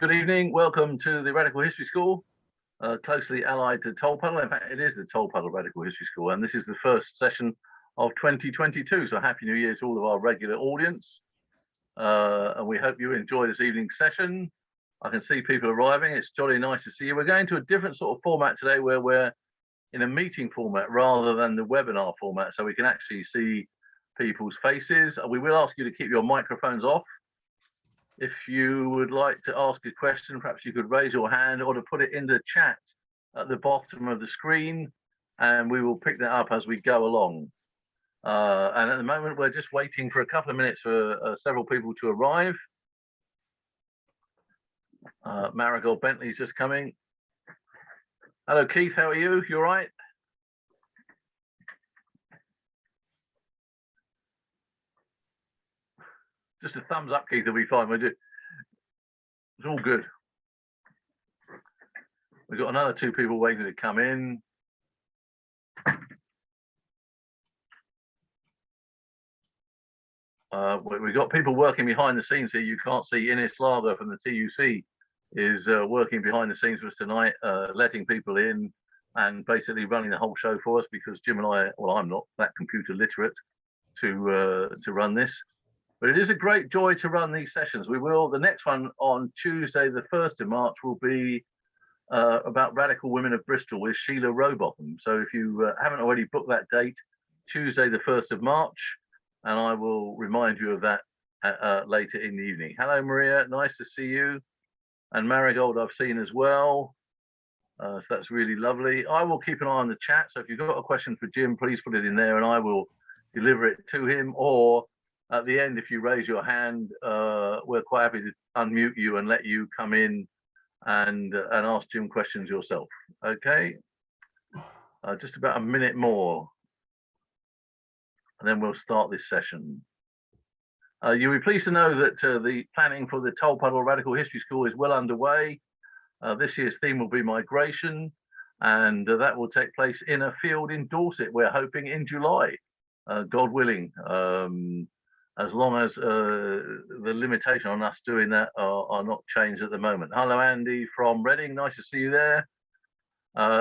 Good evening. Welcome to the Radical History School, closely allied to Toll Puddle. In fact, it is the Toll Puddle Radical History School, and this is the first session of 2022. So Happy New Year to all of our regular audience. And we hope you enjoy this evening's session. I can see people arriving. It's jolly nice to see you. We're going to a different sort of format today where we're in a meeting format rather than the webinar format, so we can actually see people's faces. We will ask you to keep your microphones off. If you would like to ask a question, perhaps you could raise your hand or to put it in the chat at the bottom of the screen, and we will pick that up as we go along. And at the moment, we're just waiting for a couple of minutes for several people to arrive. Marigold Bentley's just coming. Hello, Keith, how are you? You all right? Just a thumbs up, Keith, will be fine. It's all good. We've got another two people waiting to come in. We've got people working behind the scenes here. You can't see Ines Lather from the TUC is working behind the scenes for us tonight, letting people in and basically running the whole show for us, because Jim and I, well, I'm not that computer literate to run this. But it is a great joy to run these sessions. The next one on Tuesday, the 1st of March, will be about radical women of Bristol with Sheila Robeson. So if you haven't already booked that date, Tuesday, the 1st of March, and I will remind you of that later in the evening. Hello, Maria, nice to see you. And Marigold I've seen as well. So that's really lovely. I will keep an eye on the chat. So if you've got a question for Jim, please put it in there and I will deliver it to him. Or at the end, if you raise your hand, we're quite happy to unmute you and let you come in and ask Jim questions yourself. Okay, just about a minute more, and then we'll start this session. You'll be pleased to know that the planning for the Toll Puddle Radical History School is well underway. This year's theme will be migration, and that will take place in a field in Dorset. We're hoping in July, God willing. As long as the limitation on us doing that are not changed at the moment. Hello, Andy from Reading. Nice to see you there.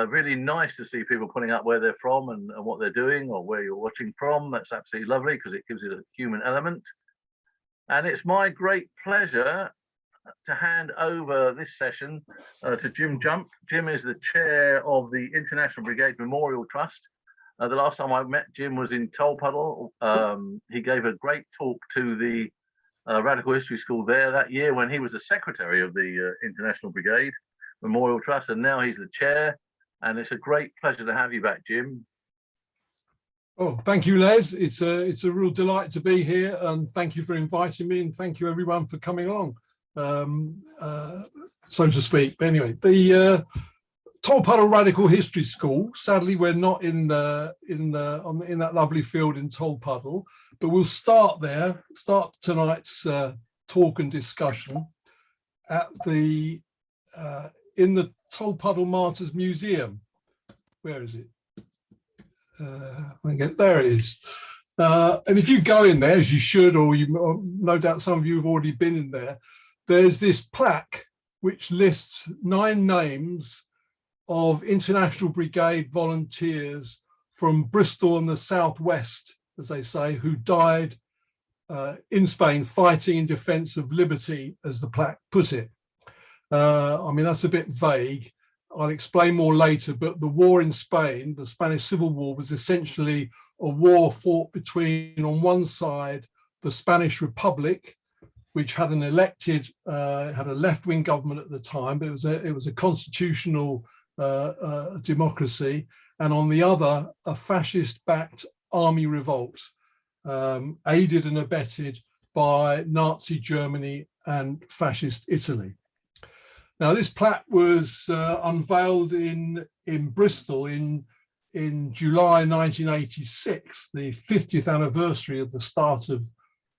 Really nice to see people putting up where they're from and what they're doing or where you're watching from. That's absolutely lovely because it gives it a human element. And it's my great pleasure to hand over this session to Jim Jump. Jim is the chair of the International Brigade Memorial Trust. The last time I met Jim was in Toll Puddle. He gave a great talk to the Radical History School there that year when he was the secretary of the International Brigade Memorial Trust, and now he's the chair. And it's a great pleasure to have you back, Jim. Oh, thank you, Les. It's a real delight to be here, and thank you for inviting me, and thank you everyone for coming along, so to speak. But anyway, the Toll Puddle Radical History School. Sadly, we're not in that lovely field in Toll Puddle, but we'll start there. Start tonight's talk and discussion at the in the Toll Puddle Martyrs Museum. Where is it? There it is. And if you go in there, as you should, or no doubt some of you have already been in there, there's this plaque which lists 9 names of International Brigade volunteers from Bristol and the southwest, as they say, who died in Spain fighting in defense of liberty, as the plaque put it. I mean, that's a bit vague. I'll explain more later, but the war in Spain, the Spanish Civil War, was essentially a war fought between, on one side, the Spanish Republic, which had an elected, had a left-wing government at the time, but it was a constitutional democracy, and on the other, a fascist-backed army revolt, aided and abetted by Nazi Germany and fascist Italy. Now, this plaque was unveiled in Bristol in July 1986, the 50th anniversary of the start of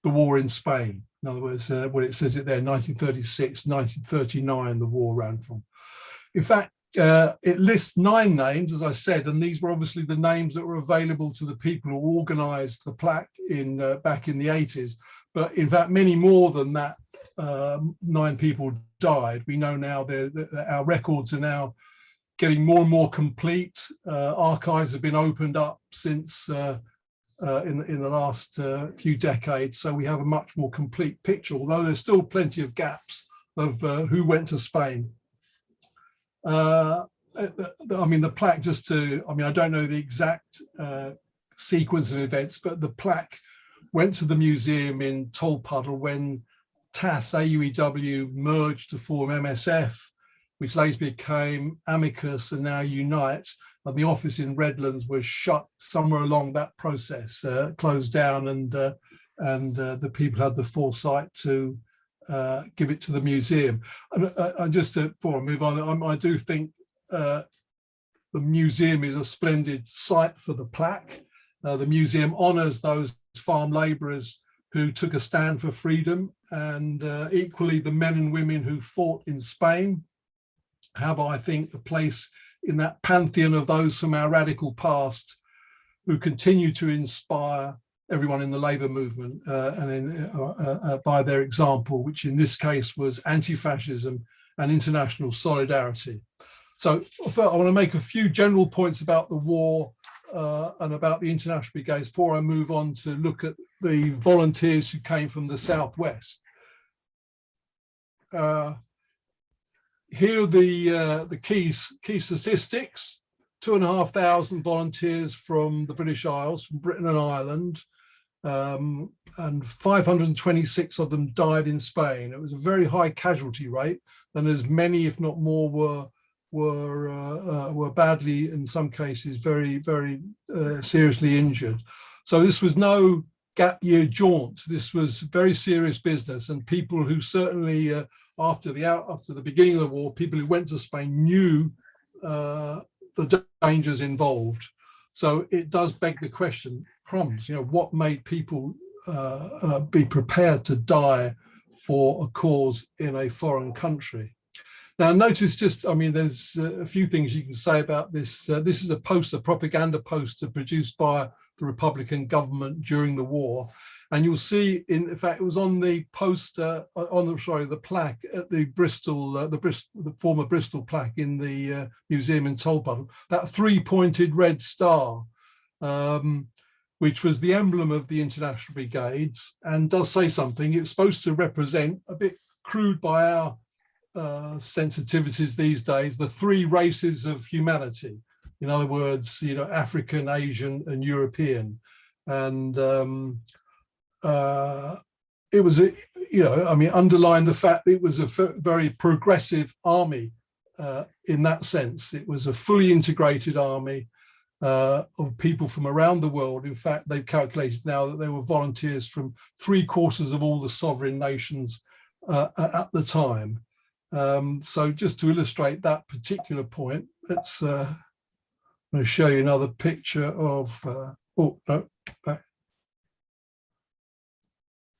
the war in Spain. In other words, what it says it there, 1936, 1939, the war ran from. In fact, it lists 9 names, as I said, and these were obviously the names that were available to the people who organised the plaque back in the 80s. But in fact, many more than that 9 people died. We know now that our records are now getting more and more complete. Archives have been opened up since in the last few decades, so we have a much more complete picture, although there's still plenty of gaps of who went to Spain. I mean, the plaque, I don't know the exact sequence of events, but the plaque went to the museum in Tolpuddle when TAS, AUEW merged to form MSF, which later became Amicus and now Unite, and the office in Redlands was shut somewhere along that process, closed down, and the people had the foresight to give it to the museum. And just before I move on, I do think the museum is a splendid site for the plaque. The museum honours those farm labourers who took a stand for freedom, and equally the men and women who fought in Spain have, I think, a place in that pantheon of those from our radical past who continue to inspire everyone in the labour movement by their example, which in this case was anti-fascism and international solidarity. So I want to make a few general points about the war and about the International Brigades before I move on to look at the volunteers who came from the Southwest. Here are the key statistics. 2,500 volunteers from the British Isles, from Britain and Ireland, and 526 of them died in Spain. It was a very high casualty rate, and as many, if not more, were badly, in some cases, very seriously injured. So this was no gap year jaunt. This was very serious business, and people who certainly after the beginning of the war, people who went to Spain knew the dangers involved. So it does beg the question, crumbs, what made people be prepared to die for a cause in a foreign country? Now, notice there's a few things you can say about this. This is a propaganda poster produced by the Republican government during the war. And you'll see, in fact, it was on the poster, the plaque at the Bristol, the former Bristol plaque in the museum in Tolpuddle, that 3-pointed red star, which was the emblem of the International Brigades, and does say something. It's supposed to represent, a bit crude by our sensitivities these days, the 3 races of humanity. In other words, African, Asian, and European. And it was, underline the fact that it was a very progressive army in that sense. It was a fully integrated army of people from around the world. In fact, they've calculated now that there were volunteers from 3/4 of all the sovereign nations at the time. So just to illustrate that particular point, let's I'm going to show you another picture of,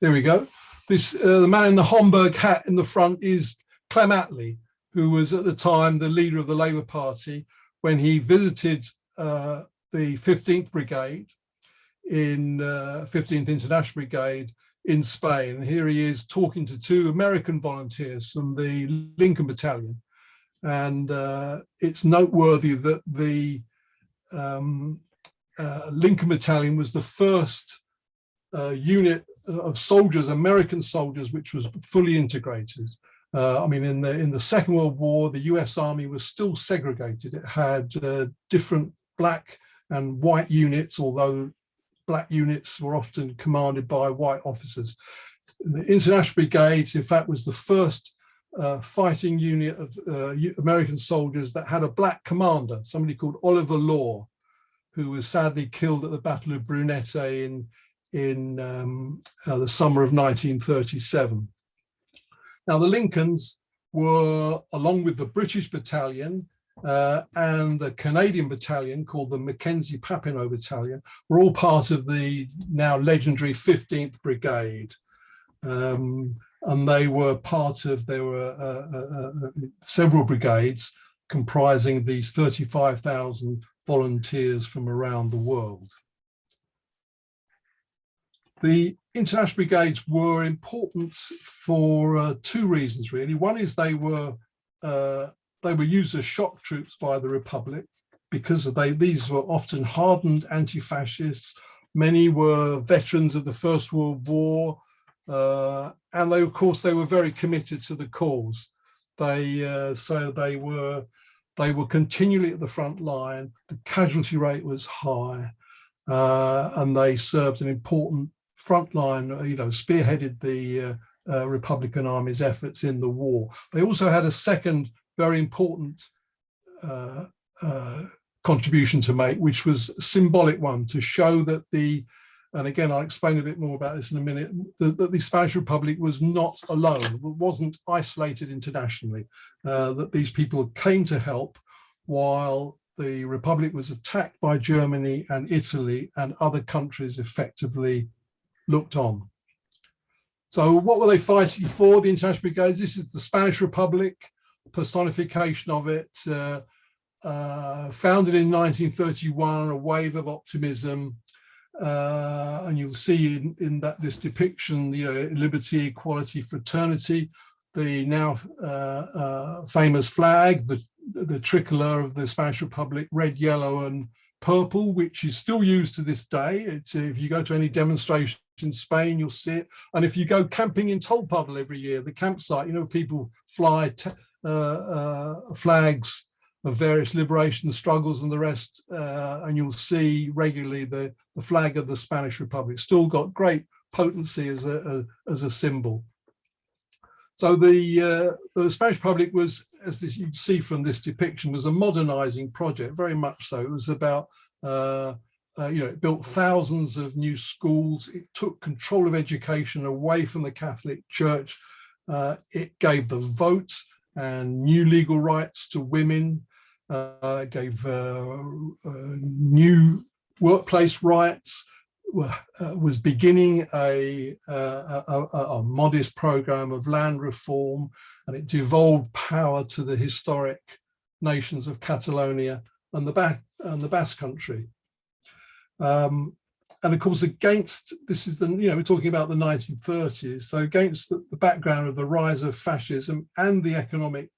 there we go. This the man in the Homburg hat in the front is Clem Attlee, who was at the time the leader of the Labour Party when he visited the 15th Brigade in 15th International Brigade in Spain. And here he is talking to 2 American volunteers from the Lincoln Battalion. And it's noteworthy that the Lincoln Battalion was the first unit of soldiers, American soldiers, which was fully integrated. In the Second World War, the US Army was still segregated. It had different black and white units, although black units were often commanded by white officers. The International Brigades, in fact, was the first fighting unit of American soldiers that had a black commander, somebody called Oliver Law, who was sadly killed at the Battle of Brunete in the summer of 1937. Now, the Lincolns were, along with the British battalion and a Canadian battalion called the Mackenzie Papineau Battalion, were all part of the now legendary 15th Brigade. And they were there were several brigades comprising these 35,000 volunteers from around the world. The international brigades were important for two reasons, really. One is they were used as shock troops by the Republic because these were often hardened anti-fascists. Many were veterans of the First World War, and of course they were very committed to the cause. So they were continually at the front line. The casualty rate was high, and they served an important front line, spearheaded the Republican Army's efforts in the war. They also had a second very important contribution to make, which was a symbolic one, to show that and again, I'll explain a bit more about this in a minute, that the Spanish Republic was not alone, wasn't isolated internationally, that these people came to help while the Republic was attacked by Germany and Italy, and other countries effectively looked on. So what were they fighting for, the International Brigades? This is the Spanish Republic, personification of it, founded in 1931, a wave of optimism. And you'll see in this depiction, liberty, equality, fraternity, the now famous flag, the tricolour of the Spanish Republic, red, yellow and purple, which is still used to this day. It's, if you go to any demonstration in Spain, you'll see it. And if you go camping in Tolpuddle every year, the campsite, people fly flags of various liberation struggles and the rest, and you'll see regularly the flag of the Spanish Republic. Still got great potency as a symbol. So the Spanish Republic was, as you can see from this depiction, was a modernizing project, very much so. It was about, it built thousands of new schools. It took control of education away from the Catholic Church. It gave the vote and new legal rights to women. Gave new workplace rights. Was beginning a modest program of land reform, and it devolved power to the historic nations of Catalonia and the Basque Country. And of course, against this is we're talking about the 1930s. So against the background of the rise of fascism and the economic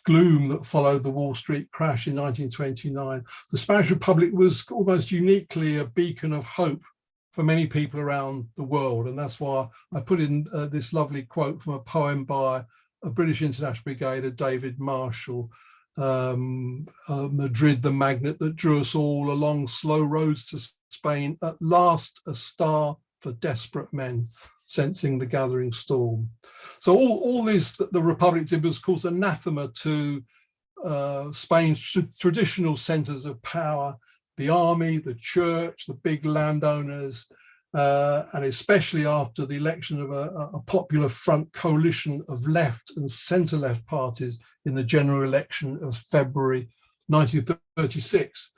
gloom that followed the Wall Street crash in 1929, the Spanish Republic was almost uniquely a beacon of hope for many people around the world. And that's why I put in this lovely quote from a poem by a British International Brigadier, David Marshall, Madrid, the magnet that drew us all along slow roads to Spain, at last a star for desperate men sensing the gathering storm. So all this that the Republic did was, of course, anathema to Spain's traditional centers of power, the army, the church, the big landowners, and especially after the election of a popular front coalition of left and centre-left parties in the general election of February 1936.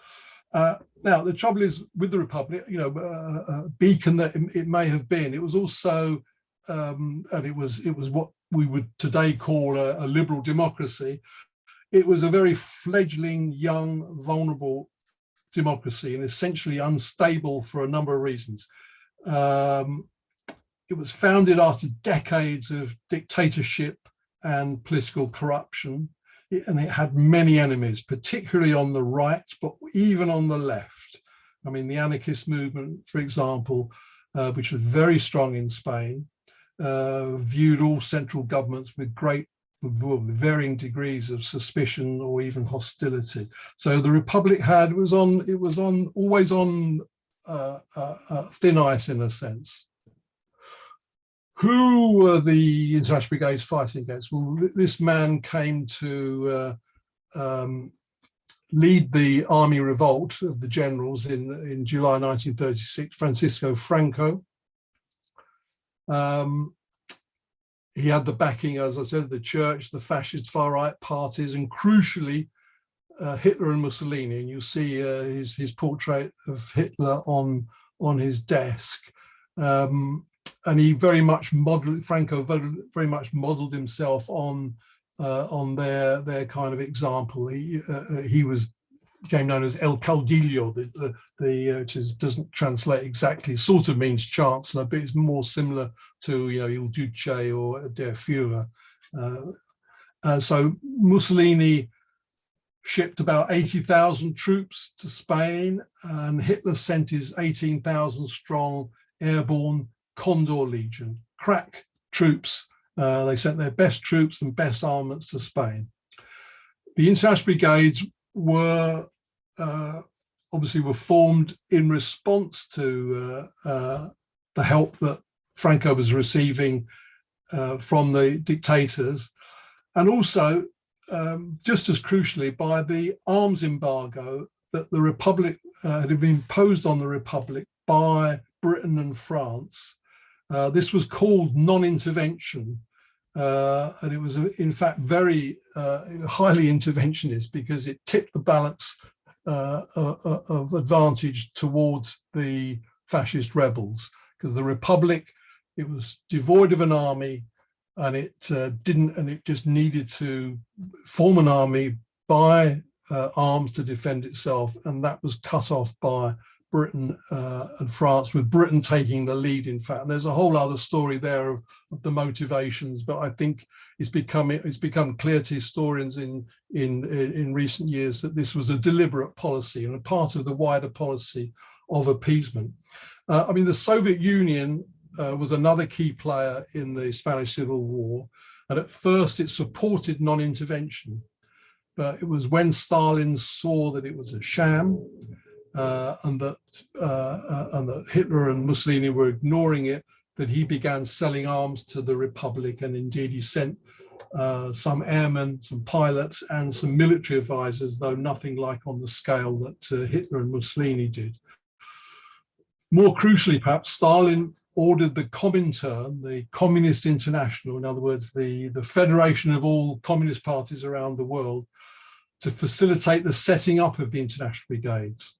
Now, the trouble is with the Republic, a beacon that it may have been, it was also, and it was what we would today call a liberal democracy. It was a very fledgling, young, vulnerable democracy, and essentially unstable for a number of reasons. It was founded after decades of dictatorship and political corruption, and it had many enemies, particularly on the right, but even on the left. I mean, the anarchist movement, for example, which was very strong in Spain, viewed all central governments with varying degrees of suspicion or even hostility. So the Republic was always on thin ice in a sense. Who were the International Brigades fighting against? Well, this man came to lead the army revolt of the generals in July 1936, Francisco Franco. He had the backing, as I said, of the church, the fascist far-right parties, and crucially, Hitler and Mussolini. And you'll see his portrait of Hitler on his desk. And he very much Franco very much modeled himself on their kind of example. He was became known as El Caudillo, which doesn't translate exactly, sort of means chancellor, but it's more similar to, Il Duce or Der Führer. So Mussolini shipped about 80,000 troops to Spain, and Hitler sent his 18,000 strong airborne Condor Legion, crack troops. They sent their best troops and best armaments to Spain. The international brigades were obviously formed in response to the help that Franco was receiving from the dictators, and also just as crucially by the arms embargo that the Republic had been imposed on the Republic by Britain and France. This was called non-intervention, and it was in fact very highly interventionist, because it tipped the balance of advantage towards the fascist rebels, because the Republic, it was devoid of an army, and it just needed to form an army, buy arms to defend itself, and that was cut off by Britain and France, with Britain taking the lead, in fact. And there's a whole other story there of the motivations, but I think it's become clear to historians in recent years that this was a deliberate policy and a part of the wider policy of appeasement. I mean, the Soviet Union was another key player in the Spanish Civil War, and at first it supported non-intervention, but it was when Stalin saw that it was a sham, and that Hitler and Mussolini were ignoring it, that he began selling arms to the Republic, and indeed he sent some airmen, some pilots, and some military advisors, though nothing like on the scale that Hitler and Mussolini did. More crucially, perhaps, Stalin ordered the Comintern, the Communist International, in other words, the federation of all communist parties around the world, to facilitate the setting up of the international brigades.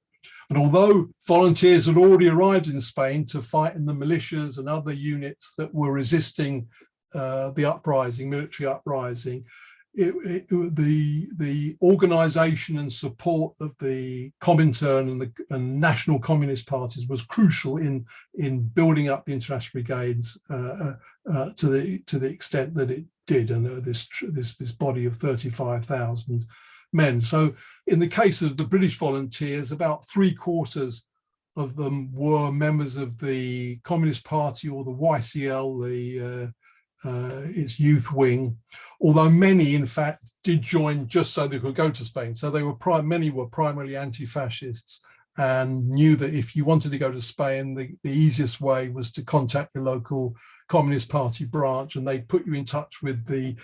And although volunteers had already arrived in Spain to fight in the militias and other units that were resisting the uprising, military uprising, the organization and support of the Comintern and national communist parties was crucial in building up the international brigades to the extent that it did, and this body of 35,000 men. So in the case of the British volunteers, about 3/4 of them were members of the Communist Party, or the YCL, its youth wing, although many in fact did join just so they could go to Spain. So many were primarily anti-fascists, and knew that if you wanted to go to Spain, the easiest way was to contact your local Communist Party branch, and they'd put you in touch with the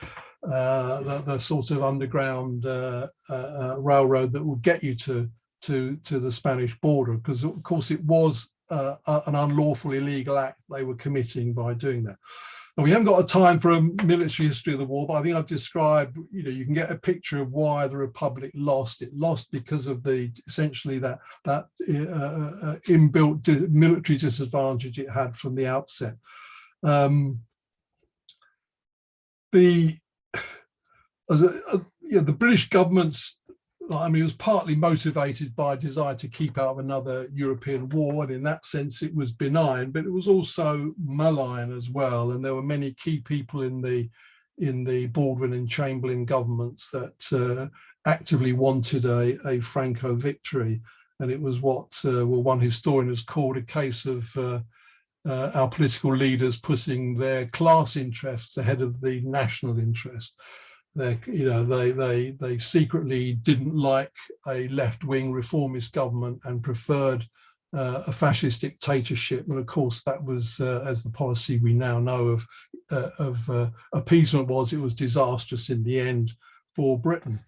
sort of underground railroad that would get you to the Spanish border, because of course it was an unlawful, illegal act they were committing by doing that. And we haven't got a time for a military history of the war, but I think I've described, you can get a picture of why the Republic lost. It lost because of essentially that inbuilt military disadvantage it had from the outset. The British government's, it was partly motivated by a desire to keep out of another European war, and in that sense it was benign, but it was also malign as well. And there were many key people in the Baldwin and Chamberlain governments that actively wanted a Franco victory, and it was what one historian has called a case of our political leaders putting their class interests ahead of the national interest. They secretly didn't like a left-wing reformist government and preferred a fascist dictatorship, and of course that was, as the policy we now know of appeasement was, it was disastrous in the end for Britain.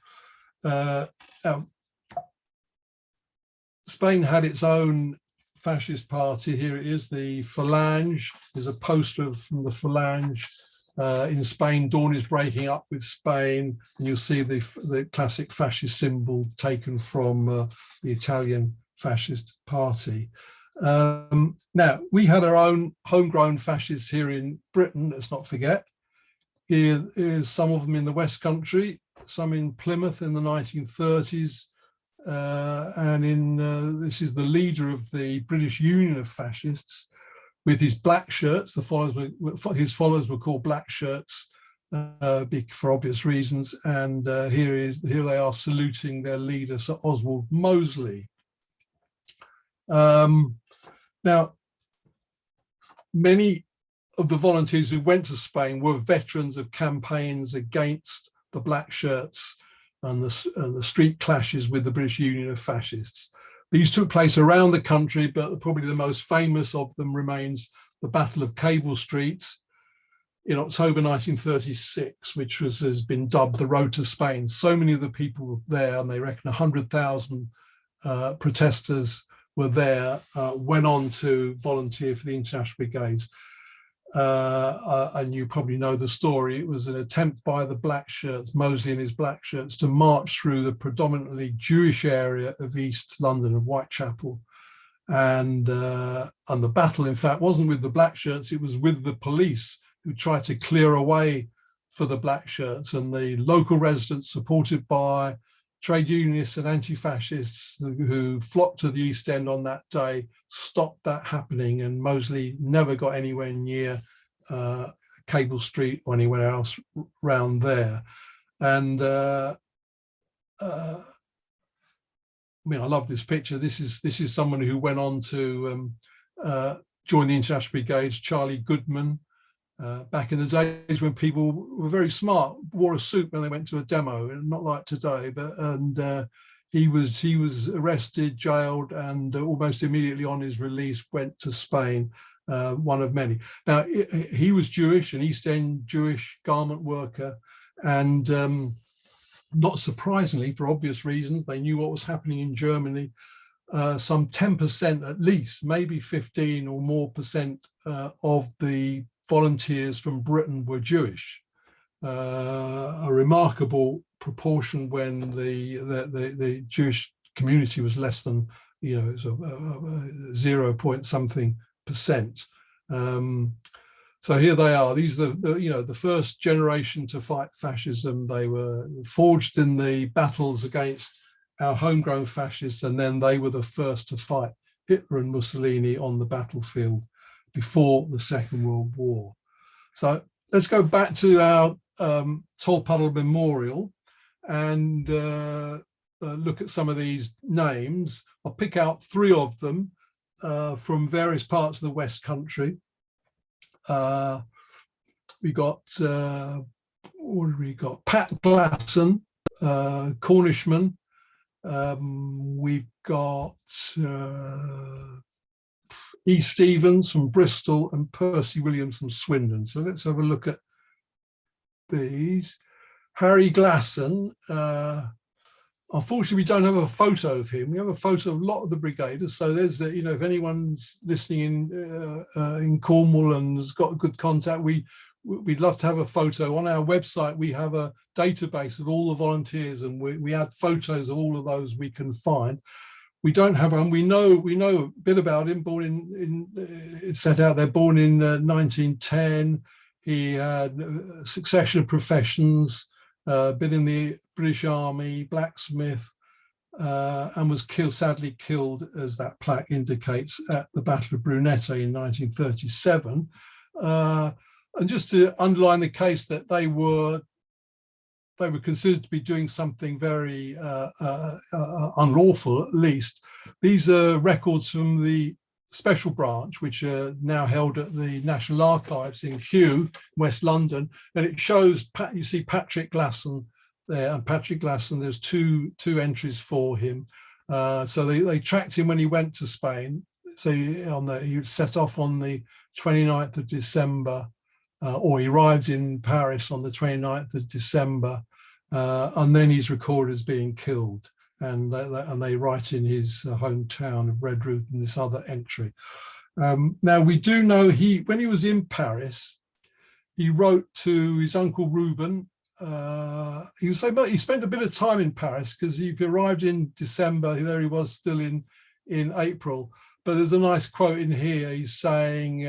Spain had its own fascist party. Here it is, the Falange. There's a poster from the Falange. In Spain, dawn is breaking up with Spain, and you'll see the classic fascist symbol taken from the Italian fascist party. Now, we had our own homegrown fascists here in Britain, let's not forget. Here's some of them in the West Country, some in Plymouth in the 1930s, and this is the leader of the British Union of Fascists with his black shirts. His followers were called black shirts for obvious reasons. And here they are saluting their leader, Sir Oswald Mosley. Now, many of the volunteers who went to Spain were veterans of campaigns against the black shirts and the street clashes with the British Union of Fascists. These took place around the country, but probably the most famous of them remains the Battle of Cable Street in October 1936, which has been dubbed the Road to Spain. So many of the people there, and they reckon 100,000 protesters were there, went on to volunteer for the International Brigades. And you probably know the story. It was an attempt by the black shirts, Mosley and his black shirts, to march through the predominantly Jewish area of East London, of Whitechapel. And the battle, in fact, wasn't with the black shirts, it was with the police, who tried to clear a way for the black shirts. And the local residents, supported by trade unionists and anti-fascists who flocked to the East End on that day, stopped that happening, and Mosley never got anywhere near Cable Street or anywhere else round there. And I mean, I love this picture. This is someone who went on to join the International Brigades, Charlie Goodman, back in the days when people were very smart, wore a suit when they went to a demo, and not like today. But he was arrested, jailed, and almost immediately on his release went to Spain, one of many. Now, he was Jewish, an East End Jewish garment worker, and not surprisingly, for obvious reasons, they knew what was happening in Germany. Some 10% at least, maybe 15 or more percent of the volunteers from Britain were Jewish, a remarkable proportion when the Jewish community was less than 0 point something percent. So here they are. These are the first generation to fight fascism. They were forged in the battles against our homegrown fascists, and then they were the first to fight Hitler and Mussolini on the battlefield before the Second World War. So let's go back to our Tolpuddle Memorial and look at some of these names. I'll pick out 3 of them from various parts of the West Country. We got, what have we got? Pat Glasson, Cornishman. We've got E. Stevens from Bristol and Percy Williams from Swindon. So let's have a look at these. Harry Glasson, unfortunately, we don't have a photo of him. We have a photo of a lot of the brigaders. So there's, if anyone's listening in Cornwall and has got a good contact, we'd love to have a photo. On our website, we have a database of all the volunteers, and we add photos of all of those we can find. We don't have one. We know a bit about him. It's set out there. Born in 1910. He had a succession of professions. Been in the British Army, blacksmith, and was sadly killed, as that plaque indicates, at the Battle of Brunete in 1937. And just to underline the case that they were considered to be doing something very unlawful, at least. These are records from the Special Branch, which are now held at the National Archives in Kew, West London, and it shows, you see Patrick Glasson there, and Patrick Glasson, there's two entries for him. So they tracked him when he went to Spain. So he set off on the 29th of December, or he arrived in Paris on the 29th of December, and then he's recorded as being killed. And they write in his hometown of Redruth in this other entry. Now, we do know when he was in Paris, he wrote to his uncle Reuben. He spent a bit of time in Paris, because he arrived in December, there he was still in April. But there's a nice quote in here. He's saying,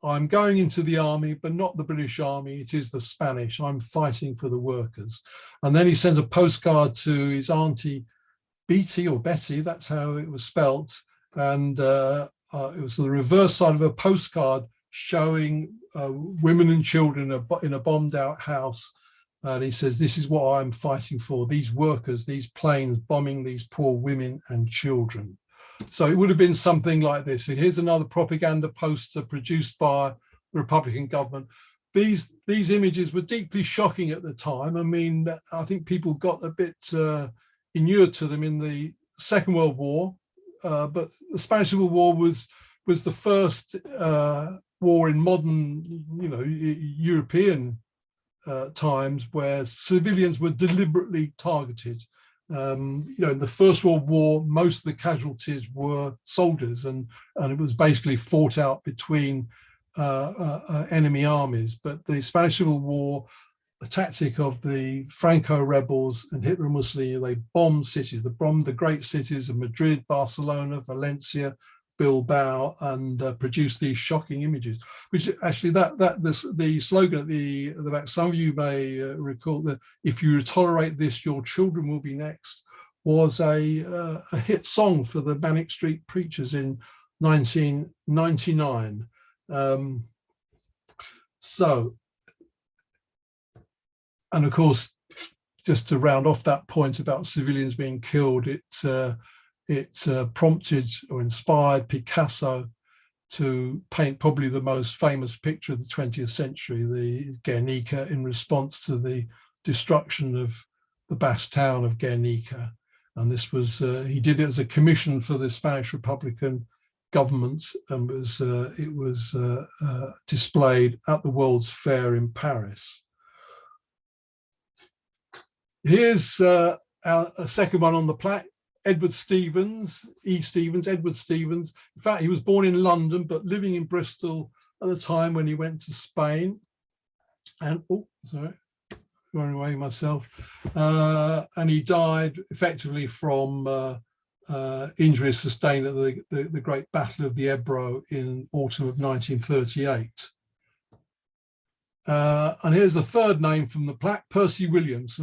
I'm going into the army, but not the British army. It is the Spanish. I'm fighting for the workers. And then he sent a postcard to his auntie, Beatty or Betty, that's how it was spelt. And it was the reverse side of a postcard showing women and children in a bombed out house. And he says, this is what I'm fighting for, these workers, these planes bombing these poor women and children. So it would have been something like this. So here's another propaganda poster produced by the Republican government. These images were deeply shocking at the time. I mean, I think people got a bit inured to them in the Second World War, but the Spanish Civil War was the first war in modern, European times where civilians were deliberately targeted. In the First World War, most of the casualties were soldiers, and it was basically fought out between enemy armies. But the Spanish Civil War, the tactic of the Franco rebels and Hitler and Mussolini, they bombed cities. They bombed the great cities of Madrid, Barcelona, Valencia, Bilbao, and produced these shocking images. Which actually, the slogan at the back, some of you may recall that if you tolerate this, your children will be next, was a hit song for the Manic Street Preachers in 1999. And of course, just to round off that point about civilians being killed, it prompted or inspired Picasso to paint probably the most famous picture of the 20th century, the Guernica, in response to the destruction of the Basque town of Guernica. And this was, he did it as a commission for the Spanish Republican government, and it was displayed at the World's Fair in Paris. Here's a second one on the plaque. Edward Stevens, Edward Stevens. In fact, he was born in London, but living in Bristol at the time when he went to Spain. And, going away myself. And he died effectively from injuries sustained at the Great Battle of the Ebro in autumn of 1938. And here's the third name from the plaque, Percy Williams,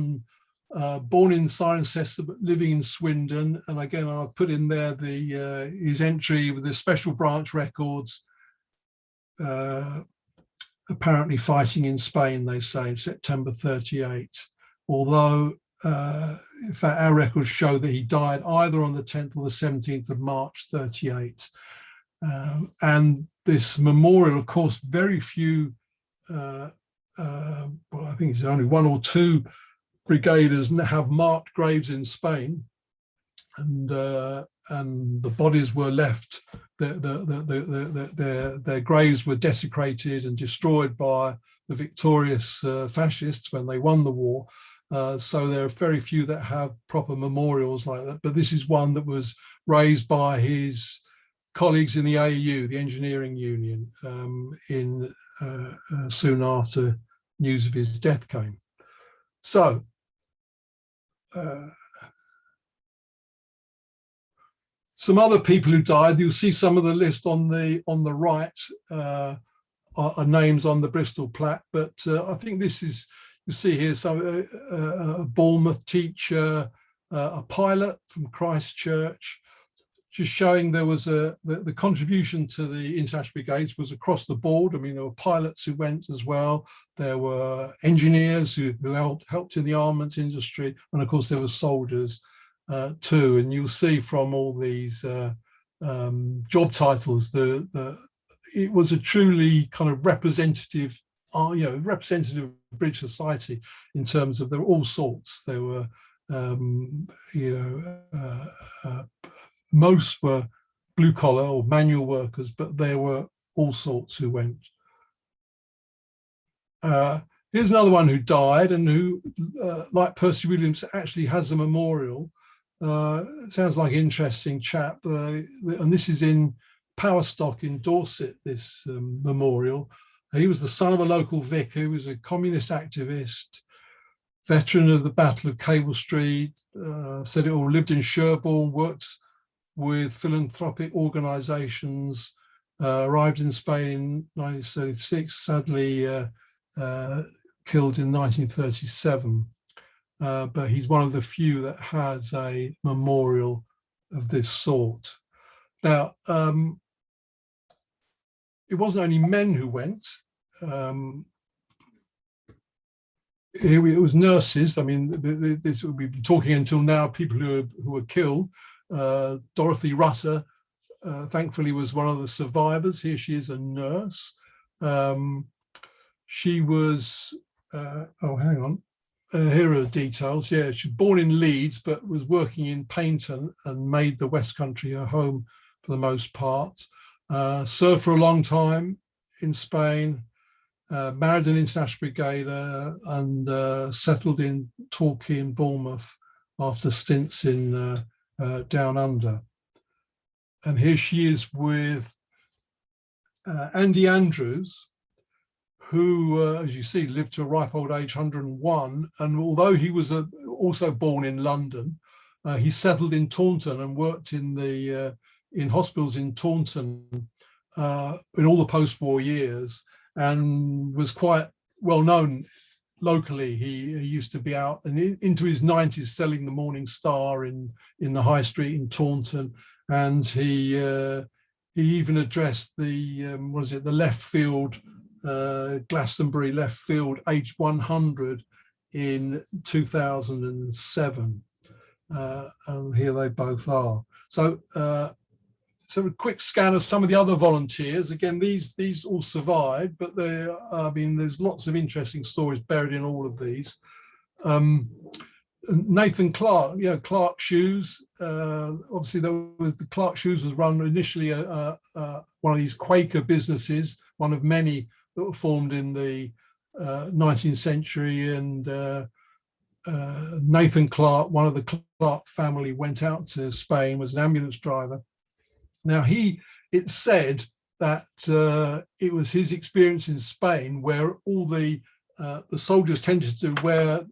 born in Cirencester but living in Swindon. And again, I'll put in there his entry with the Special Branch Records, apparently fighting in Spain, they say, in September 38. Although, in fact, our records show that he died either on the 10th or the 17th of March 38. And this memorial, of course, very few, well, I think it's only one or two brigaders have marked graves in Spain, and the bodies were left, their graves were desecrated and destroyed by the victorious fascists when they won the war. So there are very few that have proper memorials like that, but this is one that was raised by his colleagues in the AEU, the engineering union, soon after news of his death came. So some other people who died, you'll see some of the list on the right are names on the Bristol plaque, but I think this is, you see here some a Bournemouth teacher, a pilot from Christchurch, just showing there was the contribution to the International Brigades was across the board. I mean, there were pilots who went as well. There were engineers who helped in the armaments industry. And of course, there were soldiers too. And you'll see from all these job titles, it was a truly kind of representative, representative British society in terms of there were all sorts. There were, most were blue collar or manual workers, but there were all sorts who went. Here's another one who died and who, like Percy Williams, actually has a memorial. It sounds like an interesting chap. And this is in Powerstock in Dorset, this memorial. He was the son of a local vicar. He was a communist activist, veteran of the Battle of Cable Street, said it all, lived in Sherborne, worked with philanthropic organisations, arrived in Spain in 1936, sadly killed in 1937. but he's one of the few that has a memorial of this sort. Now, it wasn't only men who went. It was nurses. I mean, this we've been talking until now, people who were killed. Dorothy Russer, thankfully, was one of the survivors. Here she is, a nurse. She was, oh, hang on. Here are the details. Yeah, she was born in Leeds, but was working in Paynton and made the West Country her home for the most part. Served for a long time in Spain, married an International Brigade and settled in Torquay and Bournemouth after stints in Down Under. And here she is with Andy Andrews, who, as you see, lived to a ripe old age, 101. And although he was also born in London, he settled in Taunton and worked in hospitals in Taunton in all the post-war years, and was quite well known locally. He used to be out and into his 90s selling the Morning Star in the High Street in Taunton, and he even addressed the the left field, Glastonbury left field H100 in 2007, and here they both are. So a quick scan of some of the other volunteers. Again, these all survived, but I mean, there's lots of interesting stories buried in all of these. Nathan Clark, Clark Shoes. Obviously, the Clark Shoes was run initially one of these Quaker businesses, one of many that were formed in the 19th century. And Nathan Clark, one of the Clark family, went out to Spain, was an ambulance driver. Now, it's said that it was his experience in Spain where all the soldiers tended to wear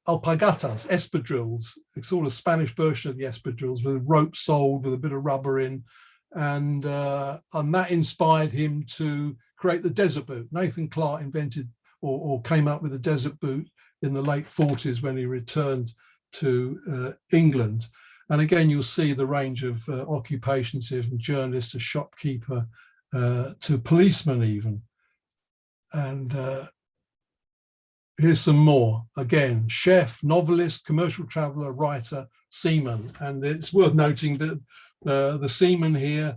alpargatas, espadrilles, a sort of Spanish version of the espadrilles with rope soled with a bit of rubber in, and that inspired him to create the desert boot. Nathan Clark invented or came up with the desert boot in the late 40s when he returned to England. And again, you'll see the range of occupations here, from journalist to shopkeeper to policeman even. And here's some more. Again, chef, novelist, commercial traveller, writer, seaman. And it's worth noting that the seaman here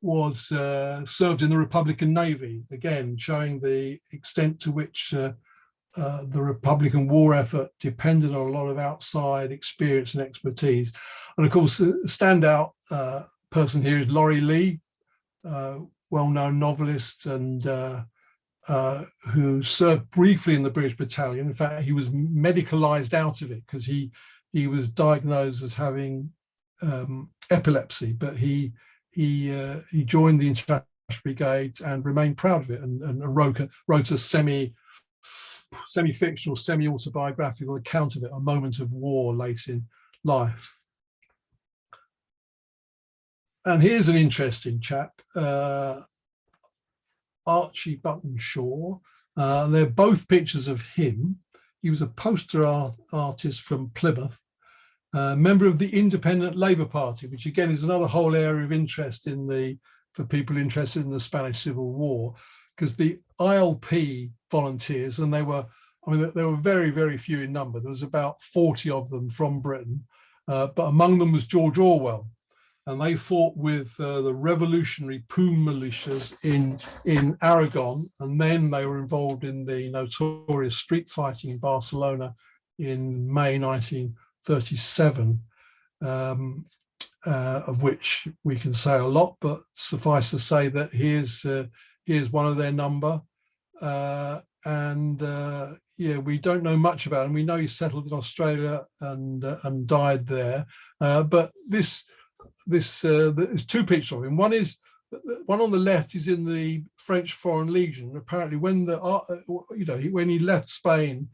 was served in the Republican Navy, again, showing the extent to which the Republican war effort depended on a lot of outside experience and expertise. And of course, the standout person here is Laurence Lee, well-known novelist, and who served briefly in the British Battalion. In fact, he was medicalized out of it because he was diagnosed as having epilepsy, but he joined the International Brigade and remained proud of it, and wrote a semi-fictional, semi-autobiographical account of it, A Moment of War, late in life. And here's an interesting chap, Archie Buttonshaw. They're both pictures of him. He was a poster artist from Plymouth, member of the Independent Labour Party, which again is another whole area of interest for people interested in the Spanish Civil War, because the ILP volunteers, and they were very, very few in number. There was about 40 of them from Britain, but among them was George Orwell. And they fought with the revolutionary POUM militias in Aragon, and then they were involved in the notorious street fighting in Barcelona in May 1937, of which we can say a lot, but suffice to say that here's one of their number. We don't know much about him. We know he settled in Australia and died there. But there's two pictures of him. One on the left is in the French Foreign Legion. Apparently, when he left Spain,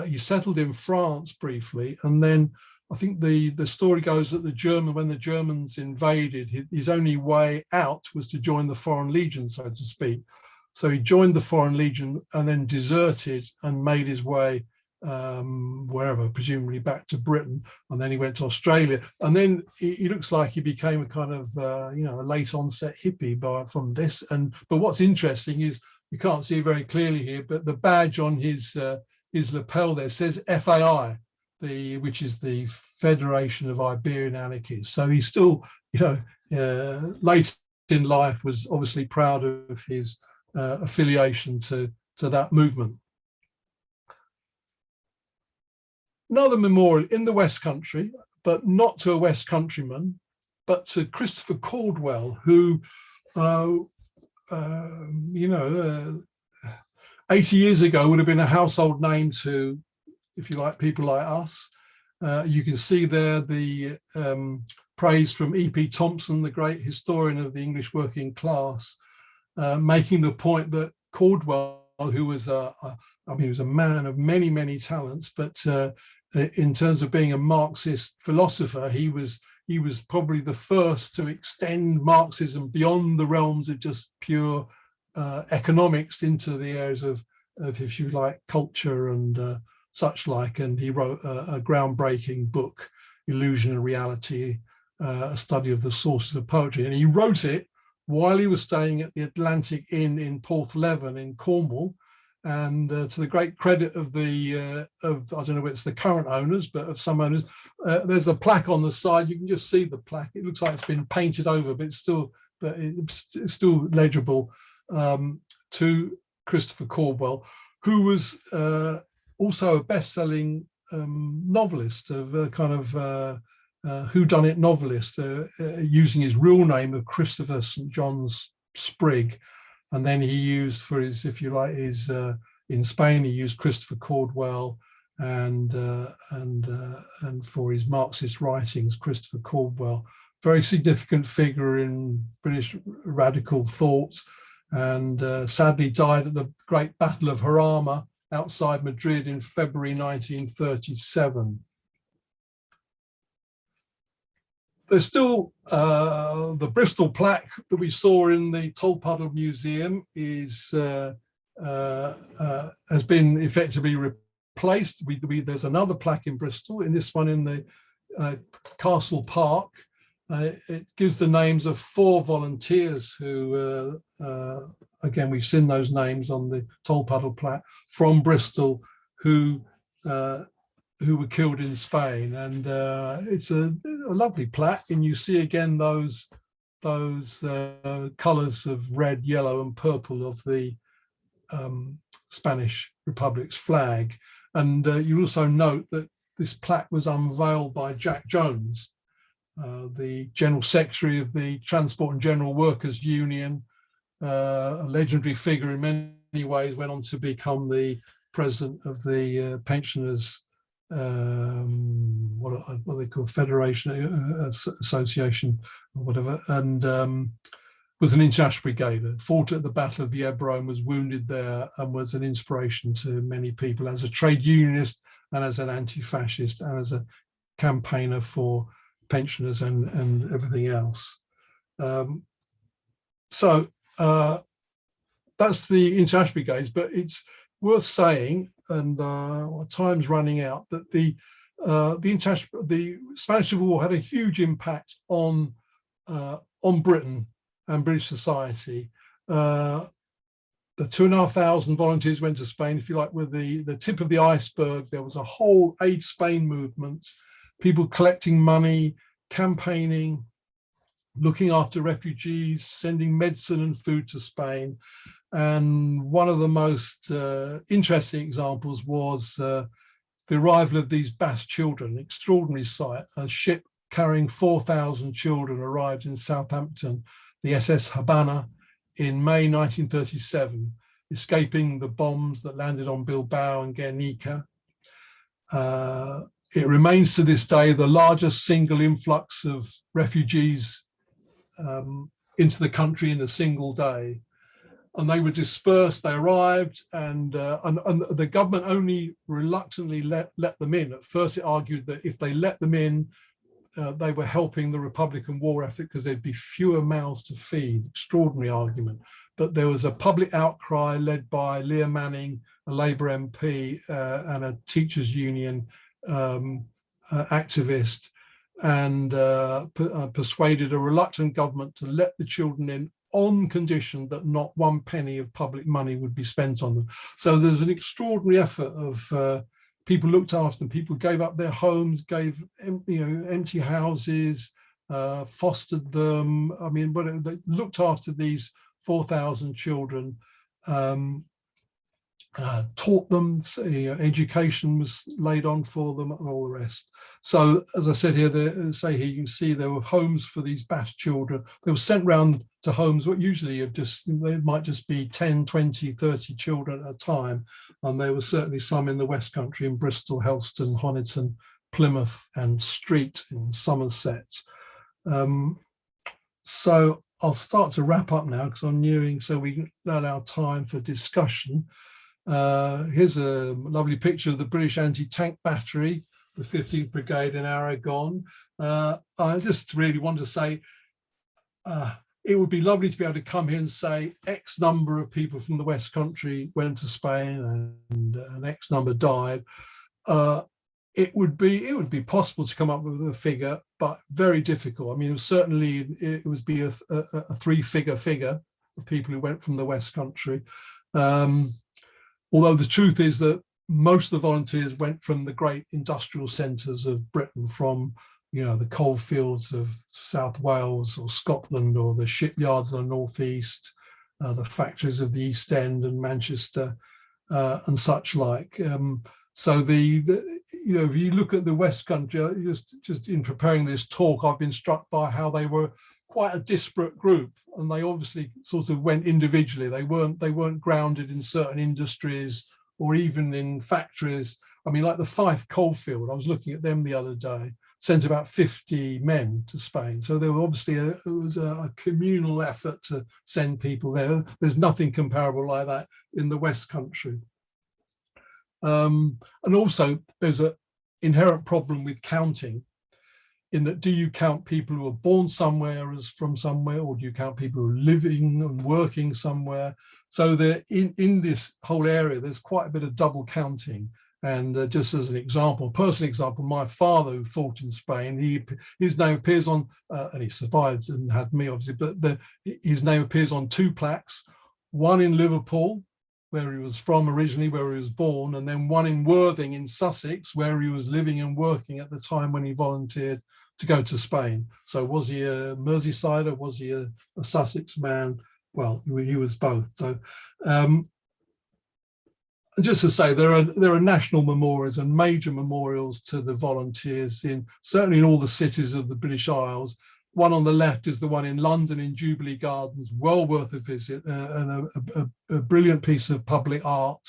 he settled in France briefly, and then I think the story goes that when the Germans invaded, his only way out was to join the Foreign Legion, so to speak. So he joined the Foreign Legion and then deserted and made his way wherever, presumably back to Britain, and then he went to Australia. And then he looks like he became a kind of a late onset hippie from this. But what's interesting is, you can't see it very clearly here, but the badge on his lapel there says FAI, which is the Federation of Iberian Anarchists. So he's still, late in life was obviously proud of his affiliation to that movement. Another memorial in the West Country, but not to a West Countryman, but to Christopher Caldwell, who, 80 years ago would have been a household name to, if you like, people like us. You can see there the praise from E.P. Thompson, the great historian of the English working class, making the point that Caldwell, who was he was a man of many, many talents, but in terms of being a Marxist philosopher, he was probably the first to extend Marxism beyond the realms of just pure economics into the areas of, if you like, culture and such like. And he wrote a groundbreaking book, Illusion and Reality, a study of the sources of poetry. And he wrote it while he was staying at the Atlantic Inn in Porthleven in Cornwall. And to the great credit of I don't know if it's the current owners, but of some owners, there's a plaque on the side. You can just see the plaque. It looks like it's been painted over, but it's still legible, to Christopher Caldwell, who was also a best-selling novelist, of a kind of whodunit novelist, using his real name of Christopher St. John's Sprigg. And then he used for his, if you like, his in Spain, he used Christopher Caldwell, and for his Marxist writings, Christopher Caldwell, very significant figure in British radical thought, and sadly died at the Great Battle of Jarama outside Madrid in February 1937. There's still the Bristol plaque that we saw in the Tolpuddle Museum has been effectively replaced. There's another plaque in Bristol, in this one in the Castle Park. It gives the names of 4 volunteers who, again, we've seen those names on the Tolpuddle plaque, from Bristol, who were killed in Spain. And it's a lovely plaque, and you see again those colours of red, yellow and purple of the Spanish Republic's flag. And you also note that this plaque was unveiled by Jack Jones, the General Secretary of the Transport and General Workers Union, a legendary figure in many ways, went on to become the president of the pensioners, what they call Federation, Association or whatever, and was an international brigader, fought at the Battle of the Ebro and was wounded there, and was an inspiration to many people as a trade unionist and as an anti-fascist and as a campaigner for pensioners and everything else. So that's the international brigades, but it's worth saying, and time's running out, that the Spanish Civil War had a huge impact on Britain and British society. The 2,500 volunteers went to Spain, if you like, with the tip of the iceberg. There was a whole Aid Spain movement, people collecting money, campaigning, looking after refugees, sending medicine and food to Spain. And one of the most interesting examples was the arrival of these Basque children, extraordinary sight. A ship carrying 4,000 children arrived in Southampton, the SS Habana, in May 1937, escaping the bombs that landed on Bilbao and Guernica. It remains to this day the largest single influx of refugees into the country in a single day. And they were dispersed, they arrived, and the government only reluctantly let them in. At first it argued that if they let them in, they were helping the Republican war effort because there'd be fewer mouths to feed. Extraordinary argument. but there was a public outcry led by Leah Manning, a Labour MP and a teachers union activist, and persuaded a reluctant government to let the children in on condition that not one penny of public money would be spent on them. So there's an extraordinary effort of people looked after them. People gave up their homes, gave empty houses, fostered them. I mean, but they looked after these 4,000 children, taught them, education was laid on for them and all the rest. So as I said here, you can see there were homes for these bashed children. They were sent round to homes what usually they might just be 10, 20, 30 children at a time. And there were certainly some in the West Country, in Bristol, Helston, Honiton, Plymouth and Street in Somerset. So I'll start to wrap up now because I'm nearing, so we can allow time for discussion. Here's a lovely picture of the British anti-tank battery, the 15th Brigade in Aragon. I just really want to say it would be lovely to be able to come here and say X number of people from the West Country went to Spain and an X number died. It would be possible to come up with a figure, but very difficult. I mean, it would be a three-figure figure of people who went from the West Country. Although the truth is that most of the volunteers went from the great industrial centres of Britain, from the coalfields of South Wales or Scotland, or the shipyards of the northeast, the factories of the East End and Manchester, and such like. So if you look at the West Country, just in preparing this talk, I've been struck by how they were quite a disparate group, and they obviously sort of went individually. They weren't grounded in certain industries or even in factories. I mean, like the Fife coalfield, I was looking at them the other day, sent about 50 men to Spain. So there were obviously it was a communal effort to send people there. There's nothing comparable like that in the West Country. And also there's an inherent problem with counting, in that, do you count people who are born somewhere as from somewhere, or do you count people who are living and working somewhere? So there, in this whole area, there's quite a bit of double counting. And just as an example, personal example, my father, who fought in Spain, his name appears on, and he survived and had me obviously, but his name appears on 2 plaques, one in Liverpool, where he was from originally, where he was born, and then one in Worthing in Sussex, where he was living and working at the time when he volunteered to go to Spain. So was he a Merseysider? Was he a Sussex man? Well, he was both. So just to say, there are national memorials and major memorials to the volunteers certainly in all the cities of the British Isles. One on the left is the one in London in Jubilee Gardens, well worth a visit, and a brilliant piece of public art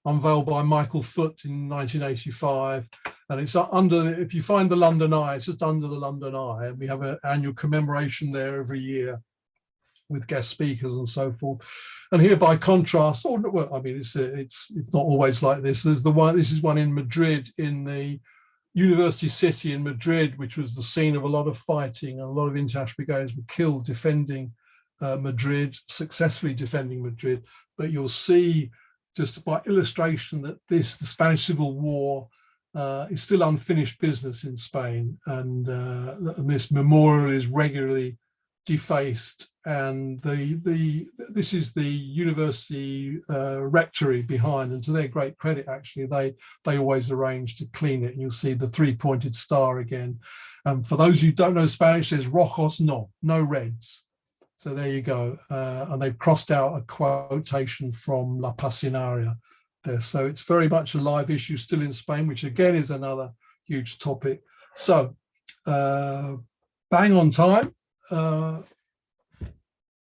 unveiled by Michael Foot in 1985. And it's if you find the London Eye, it's just under the London Eye. And we have an annual commemoration there every year with guest speakers and so forth. And here, by contrast, well, I mean, it's not always like this. There's this is one in Madrid, in the University City in Madrid, which was the scene of a lot of fighting, and a lot of international brigades were killed defending Madrid, successfully defending Madrid. But you'll see, just by illustration, that the Spanish Civil War is still unfinished business in Spain, and this memorial is regularly defaced. And this is the university rectory behind, and to their great credit, actually, they always arrange to clean it. And you'll see the 3-pointed star again. And for those who don't know Spanish, there's rojos no reds. So there you go. And they've crossed out a quotation from La Pasionaria there. So it's very much a live issue still in Spain, which again is another huge topic. So bang on time.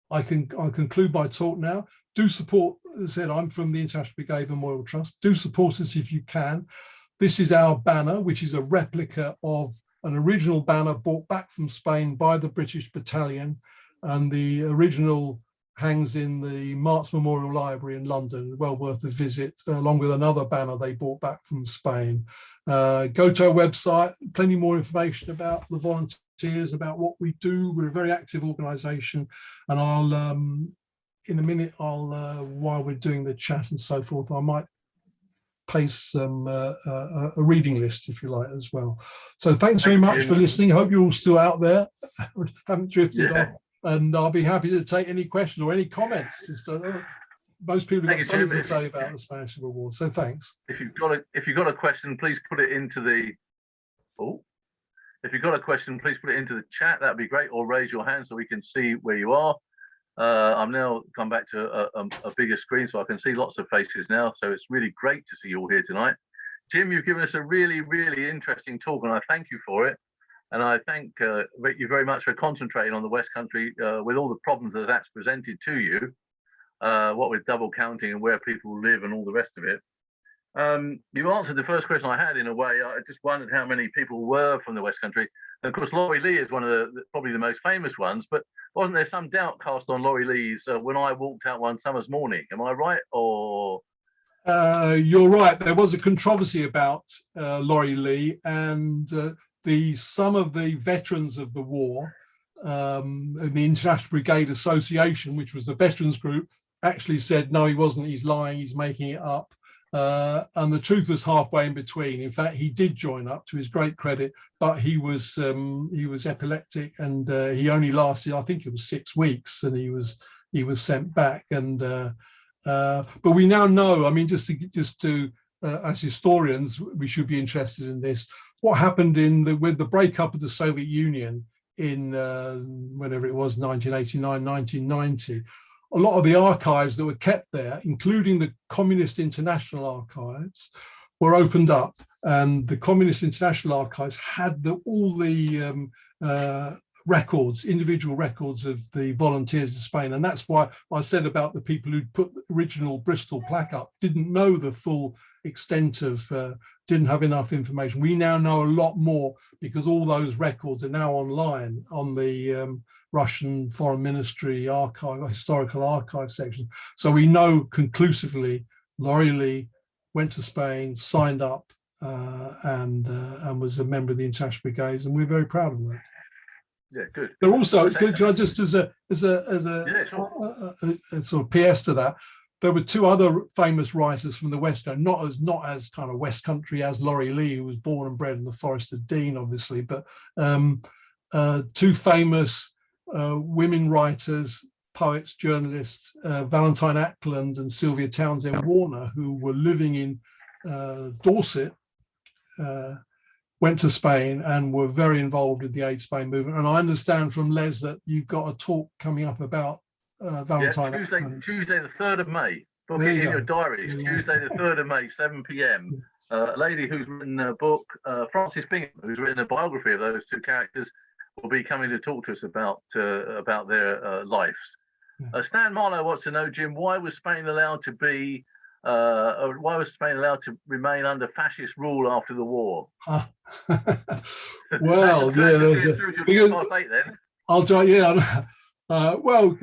I'll conclude my talk now. Do support, as I said, I'm from the International Brigade Memorial Trust. Do support us if you can. This is our banner, which is a replica of an original banner brought back from Spain by the British Battalion. And the original hangs in the Marts Memorial Library in London, well worth a visit, along with another banner they brought back from Spain. Go to our website, plenty more information about the volunteers, about what we do. We're a very active organisation, and I'll in a minute, I'll while we're doing the chat and so forth, I might paste some a reading list, if you like, as well. So thanks very much for listening. Hope you're all still out there, haven't drifted off, and I'll be happy to take any questions or any comments. Most people have got something to say about the Spanish Civil War, so thanks. If you've got a question, please put it into the if you've got a question, please put it into the chat. That'd be great, or raise your hand so we can see where you are. I'm now come back to a bigger screen so I can see lots of faces now. So it's really great to see you all here tonight. Jim, you've given us a really, really interesting talk, and I thank you for it. And I thank you very much for concentrating on the West Country with all the problems that that's presented to you, what with double counting and where people live and all the rest of it. You answered the first question I had in a way. I just wondered how many people were from the West Country. And of course, Laurie Lee is one of probably the most famous ones, but wasn't there some doubt cast on Laurie Lee's when I walked out one summer's morning? Am I right? Or you're right. There was a controversy about Laurie Lee, and some of the veterans of the war, the International Brigade Association, which was the veterans group, actually said, no, he wasn't, he's lying, he's making it up. And the truth was halfway in between. In fact, he did join up, to his great credit, but he was epileptic, and he only lasted, I think it was 6 weeks, and he was sent back. And but we now know, I mean, just to as historians, we should be interested in this. What happened with the breakup of the Soviet Union in whenever it was, 1989, 1990. A lot of the archives that were kept there, including the Communist International Archives, were opened up, and the Communist International Archives had all the records, individual records of the volunteers in Spain. And that's why I said about the people who'd put the original Bristol plaque up, didn't know the full extent of, didn't have enough information. We now know a lot more because all those records are now online on the Russian Foreign Ministry archive, historical archive section. So we know conclusively Laurie Lee went to Spain, signed up, and was a member of the International Brigades, and we're very proud of that. Yeah, good. But also, it's good, can I just as a sort of PS to that, there were 2 other famous writers from the West, not as kind of West Country as Laurie Lee, who was born and bred in the Forest of Dean, obviously, but 2 famous women writers, poets, journalists, Valentine Ackland and Sylvia Townsend Warner, who were living in Dorset, went to Spain and were very involved in the Aid Spain movement. And I understand from Les that you've got a talk coming up about Valentine. Yeah, Tuesday the 3rd of May. Book it in your diaries. Tuesday the 3rd of May, 7 p.m. A lady who's written a book, Frances Bingham, who's written a biography of those 2 characters, will be coming to talk to us about their lives. Stan Milo wants to know, Jim, why was Spain allowed to remain under fascist rule after the war? Well, I'll try. Yeah, well,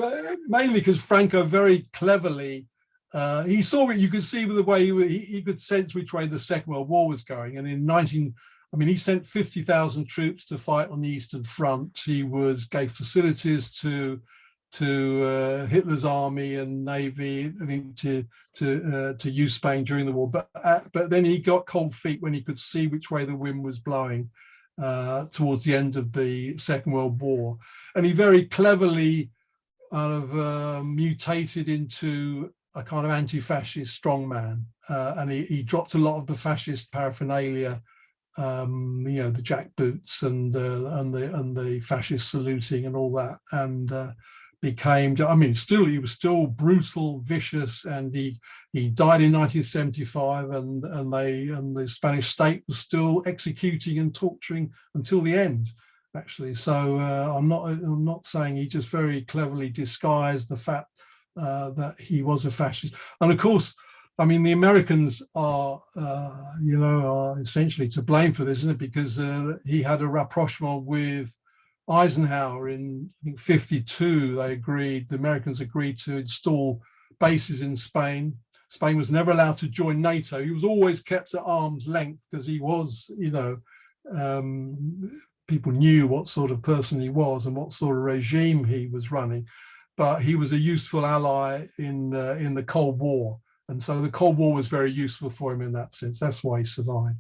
mainly because Franco very cleverly he saw it. You could see with the way he could sense which way the Second World War was going, and he sent 50,000 troops to fight on the Eastern Front. He gave facilities to Hitler's army and navy, I think, to use Spain during the war. But then he got cold feet when he could see which way the wind was blowing towards the end of the Second World War, and he very cleverly mutated into a kind of anti-fascist strongman, and he dropped a lot of the fascist paraphernalia. The jackboots and the fascist saluting and all that, and became, he was still brutal, vicious, and he died in 1975, and the Spanish state was still executing and torturing until the end, actually. So I'm not saying he just very cleverly disguised the fact that he was a fascist. And of course, the Americans are essentially to blame for this, isn't it? Because he had a rapprochement with Eisenhower in, I think, 1952. The Americans agreed to install bases in Spain. Spain was never allowed to join NATO. He was always kept at arm's length because he was, people knew what sort of person he was and what sort of regime he was running. but he was a useful ally in the Cold War. And so the Cold War was very useful for him in that sense. That's why he survived.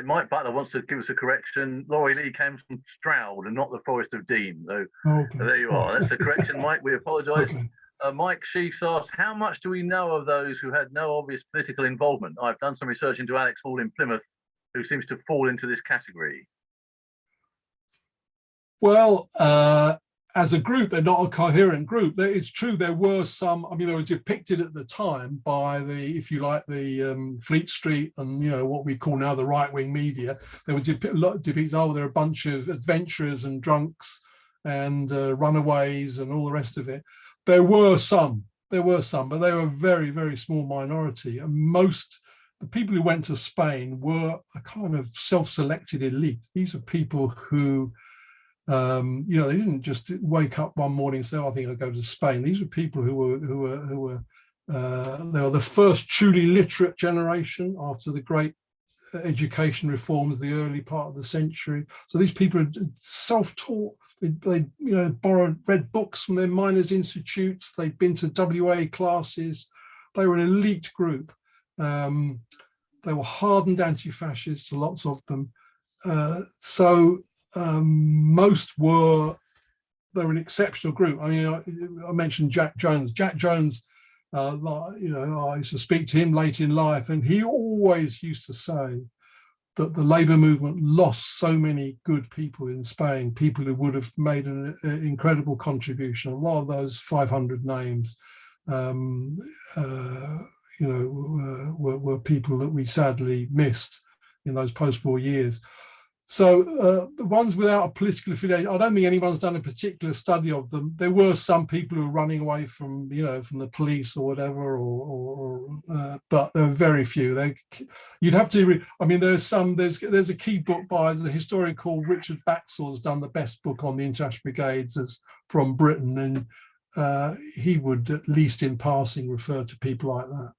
Mike Butler wants to give us a correction. Laurie Lee came from Stroud and not the Forest of Dean. So there you are. That's the correction, Mike. We apologise. Okay. Mike Sheafs asks, how much do we know of those who had no obvious political involvement? I've done some research into Alex Hall in Plymouth, who seems to fall into this category. Well, as a group, they're not a coherent group. It's true there were some, I mean, they were depicted at the time by the, if you like, the Fleet Street and, you know, what we call now the right-wing media. They were depicted, oh, they're a bunch of adventurers and drunks and runaways and all the rest of it. There were some, but they were a very, very small minority. And most, the people who went to Spain were a kind of self-selected elite. These are people who, you know, they didn't just wake up one morning and say, oh, I think I'll go to Spain. These were people who were they were the first truly literate generation after the great education reforms, the early part of the century. So these people are self-taught. They you know, read books from their miners' institutes. They'd been to WA classes. They were an elite group. They were hardened anti-fascists, lots of them. Most were, they were an exceptional group. I mean, I mentioned Jack Jones. Jack Jones, you know, I used to speak to him late in life, and he always used to say that the Labour movement lost so many good people in Spain, people who would have made an incredible contribution. A lot of those 500 names, you know, were people that we sadly missed in those post-war years. So the ones without a political affiliation, I don't think anyone's done a particular study of them. There were some people who were running away from, you know, from the police or whatever, but there were very few. You'd have to, I mean, there's a key book by the historian called Richard Baxell has done the best book on the International Brigades from Britain, and he would, at least in passing, refer to people like that.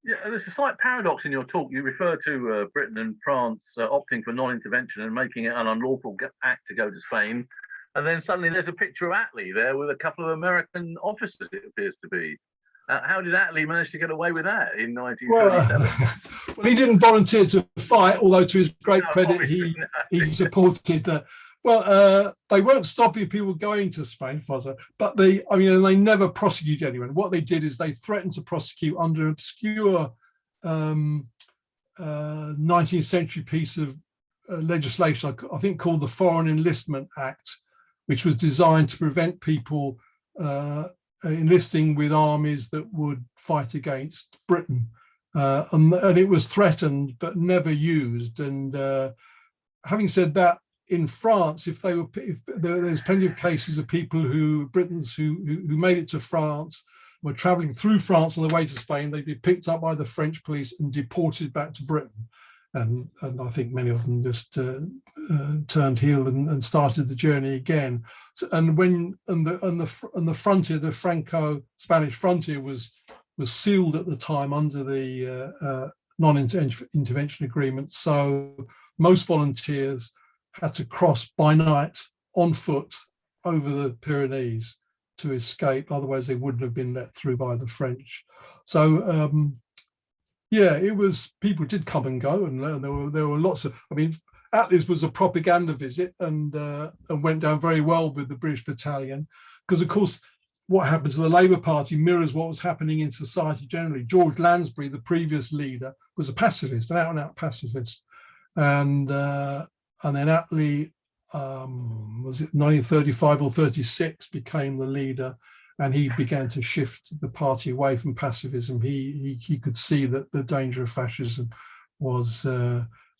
Yeah, there's a slight paradox in your talk. You refer to Britain and France opting for non-intervention and making it an unlawful act to go to Spain. And then suddenly there's a picture of Attlee there with a couple of American officers, it appears to be. How did Attlee manage to get away with that in 1937? Well, he didn't volunteer to fight, although to his great credit, he supported that. Well, they weren't stopping people going to Spain, but they never prosecuted anyone. What they did is they threatened to prosecute under an obscure 19th century piece of legislation, I think called the Foreign Enlistment Act, which was designed to prevent people enlisting with armies that would fight against Britain. And it was threatened, but never used. And having said that, in France, there's plenty of cases of people Britons who made it to France, were traveling through France on the way to Spain. They'd be picked up by the French police and deported back to Britain. And I think many of them just turned heel and started the journey again. So, and the frontier, the Franco-Spanish frontier was sealed at the time under the non-intervention agreement. So most volunteers had to cross by night on foot over the Pyrenees to escape. Otherwise, they wouldn't have been let through by the French. So, yeah, it was, people did come and go, and there were lots of, I mean, Attlee's was a propaganda visit and went down very well with the British battalion, because of course, what happens to the Labour Party mirrors what was happening in society generally. George Lansbury, the previous leader, was a pacifist, an out-and-out pacifist. And then Attlee, was it 1935 or 36, became the leader, and he began to shift the party away from pacifism. He could see that the danger of fascism was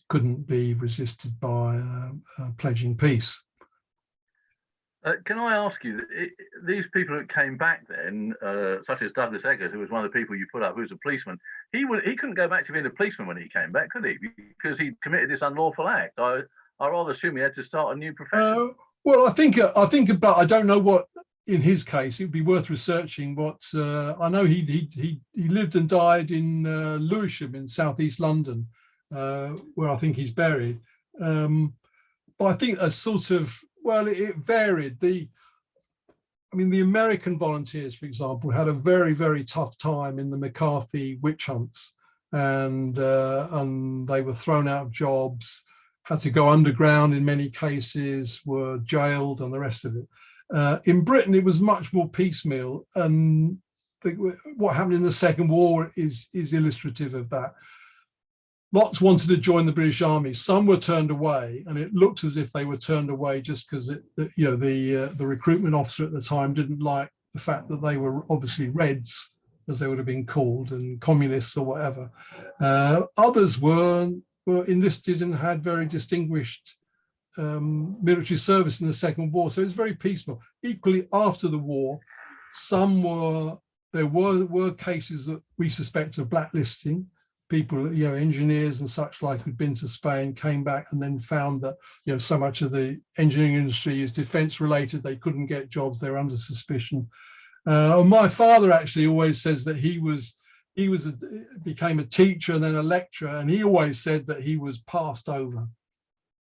couldn't be resisted by pledging peace. Can I ask you, these people that came back then, such as Douglas Eggers, who was one of the people you put up, who was a policeman, he couldn't go back to being a policeman when he came back, could he? Because he committed this unlawful act. I rather assume he had to start a new profession. Well, I think about, I don't know what, in his case, it would be worth researching. What I know, he lived and died in Lewisham in southeast London, where I think he's buried. But I think a sort of Well, it varied. The American volunteers, for example, had a very, very tough time in the McCarthy witch hunts, and they were thrown out of jobs, had to go underground in many cases, were jailed, and the rest of it. In Britain, it was much more piecemeal, and what happened in the Second War is illustrative of that. Lots wanted to join the British Army. Some were turned away, and it looks as if they were turned away just because the recruitment officer at the time didn't like the fact that they were obviously Reds, as they would have been called, and communists or whatever. Others were enlisted and had very distinguished military service in the Second War. So it's very peaceful. Equally, after the war, there were cases that we suspect of blacklisting. People, engineers and such like, who'd been to Spain, came back and then found that, so much of the engineering industry is defense related. They couldn't get jobs. They were under suspicion. My father actually always says that he became a teacher and then a lecturer, and he always said that he was passed over.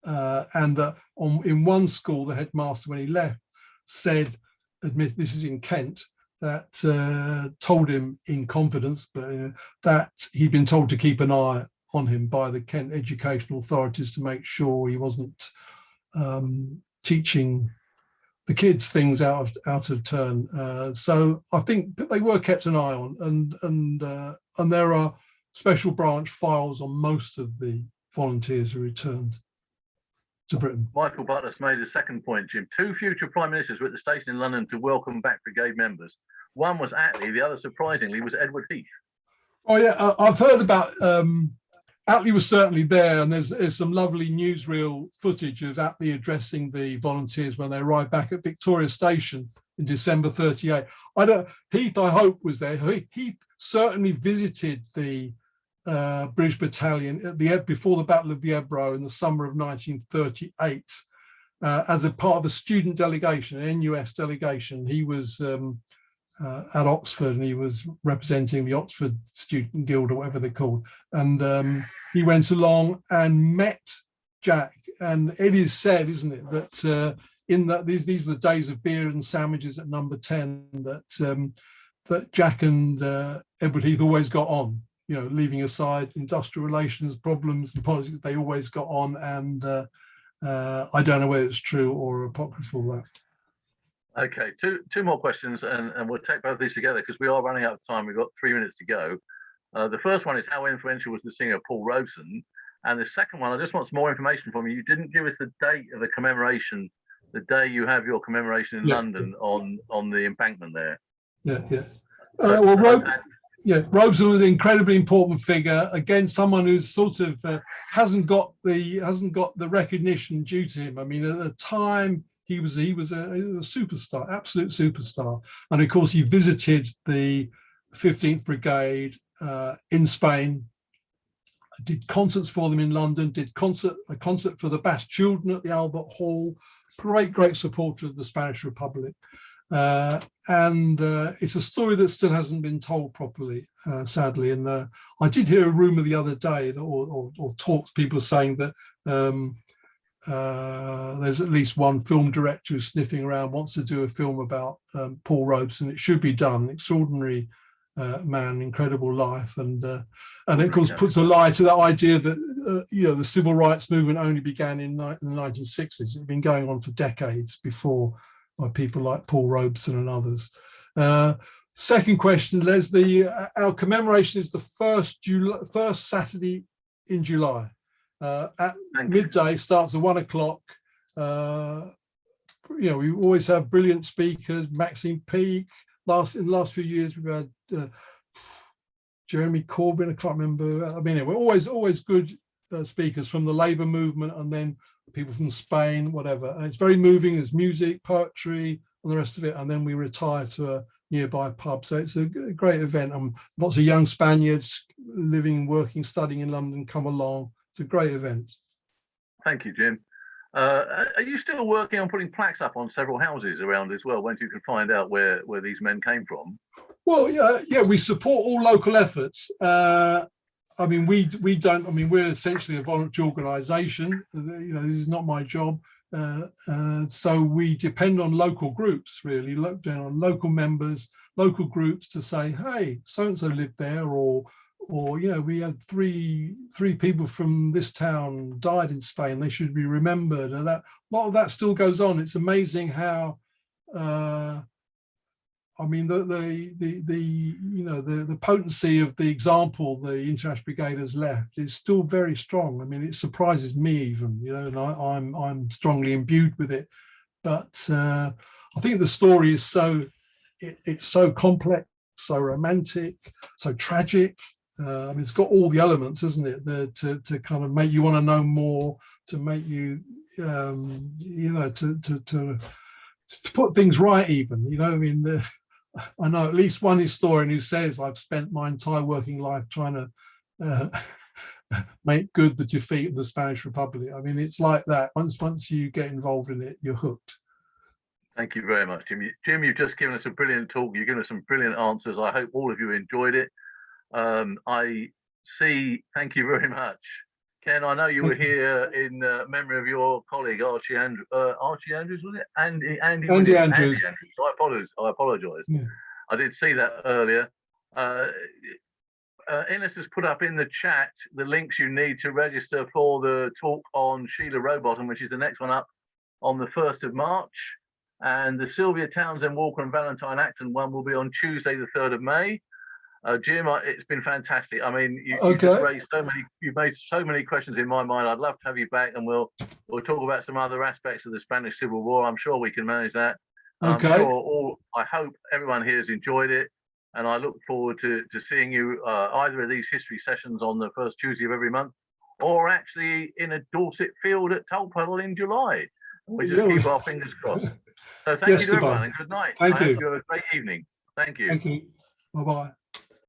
And that in one school, the headmaster, when he left, said, this is in Kent, that told him in confidence, but that he'd been told to keep an eye on him by the Kent educational authorities to make sure he wasn't teaching the kids things out of turn. So I think they were kept an eye on, and there are special branch files on most of the volunteers who returned to Britain. Michael Butler's made a second point, Jim. 2 future prime ministers were at the station in London to welcome back brigade members. One was Attlee, the other, surprisingly, was Edward Heath. Oh yeah, I've heard about Attlee was certainly there, and there's some lovely newsreel footage of Attlee addressing the volunteers when they arrived back at Victoria Station in December 38. Heath, I hope, was there. Heath certainly visited the British battalion before the Battle of the Ebro in the summer of 1938 as a part of a student delegation, an NUS delegation. He was at Oxford, and he was representing the Oxford Student Guild, or whatever they're called. And he went along and met Jack. And it is said, isn't it, that these were the days of beer and sandwiches at Number 10, that Jack and Edward Heath always got on. Leaving aside industrial relations problems and politics, they always got on. And I don't know whether it's true or apocryphal, that. Okay, two more questions, and we'll take both of these together because we are running out of time. We've got 3 minutes to go. The first one is, how influential was the singer Paul Robeson? And the second one, I just want some more information from you. You didn't give us the date of the commemoration, the day you have your commemoration in London on the embankment there. Yeah. Robeson was an incredibly important figure. Again, someone who's sort of hasn't got the recognition due to him. I mean, at the time, he was a superstar, absolute superstar. And of course, he visited the 15th Brigade in Spain, did concerts for them in London, did a concert for the Basque children at the Albert Hall, great supporter of the Spanish Republic. And it's a story that still hasn't been told properly, sadly. And I did hear a rumor the other day, or talks, people saying that there's at least one film director who's sniffing around, wants to do a film about Paul Robeson. It should be done. Extraordinary man, incredible life, and of course puts a lie to that idea that the civil rights movement only began in the 1960s. It had been going on for decades before by people like Paul Robeson and others. Second question, Les, our commemoration is the first Saturday in July. At midday, starts at 1 o'clock. We always have brilliant speakers. Maxine Peake. In the last few years, we've had Jeremy Corbyn. I can't remember. I mean, we're always good speakers from the Labour movement, and then people from Spain, whatever. And it's very moving. There's music, poetry, and the rest of it. And then we retire to a nearby pub. So it's a great event. Lots of young Spaniards living, working, studying in London come along. It's a great event. Thank you, Jim. Are you still working on putting plaques up on several houses around as well, once you can find out where these men came from? Well, yeah, we support all local efforts. I mean, we don't. I mean, we're essentially a voluntary organisation. This is not my job. So we depend on local groups, really, on local members, local groups to say, hey, so-and-so lived there, or we had three people from this town died in Spain, they should be remembered. And that, a lot of that still goes on. It's amazing how, I mean, the potency of the example the International Brigade has left is still very strong. I mean, it surprises me even, and I'm strongly imbued with it. But I think the story is it's so complex, so romantic, so tragic. I mean, it's got all the elements, isn't it? To kind of make you want to know more, to make you, to put things right even, I mean, I know at least one historian who says, I've spent my entire working life trying to make good the defeat of the Spanish Republic. I mean, it's like that. Once you get involved in it, you're hooked. Thank you very much, Jim. Jim, you've just given us a brilliant talk. You've given us some brilliant answers. I hope all of you enjoyed it. Thank you very much. Ken, I know you were here in memory of your colleague, Archie Andrews, was it? Andy Andrews. I apologise. Yeah. I did see that earlier. Innes has put up in the chat the links you need to register for the talk on Sheila Robeson, which is the next one up on the 1st of March. And the Sylvia Townsend Walker and Valentine Acton one will be on Tuesday, the 3rd of May. Jim, it's been fantastic. I mean, you just raised you've made so many questions in my mind. I'd love to have you back, and we'll talk about some other aspects of the Spanish Civil War. I'm sure we can manage that. Okay. I hope everyone here has enjoyed it, and I look forward to seeing you either of these history sessions on the first Tuesday of every month, or actually in a Dorset field at Tulpuddle in July. We just keep our fingers crossed. So thank you to everyone, and good night. Thank you. Hope you have a great evening. Thank you. Thank you. Bye-bye.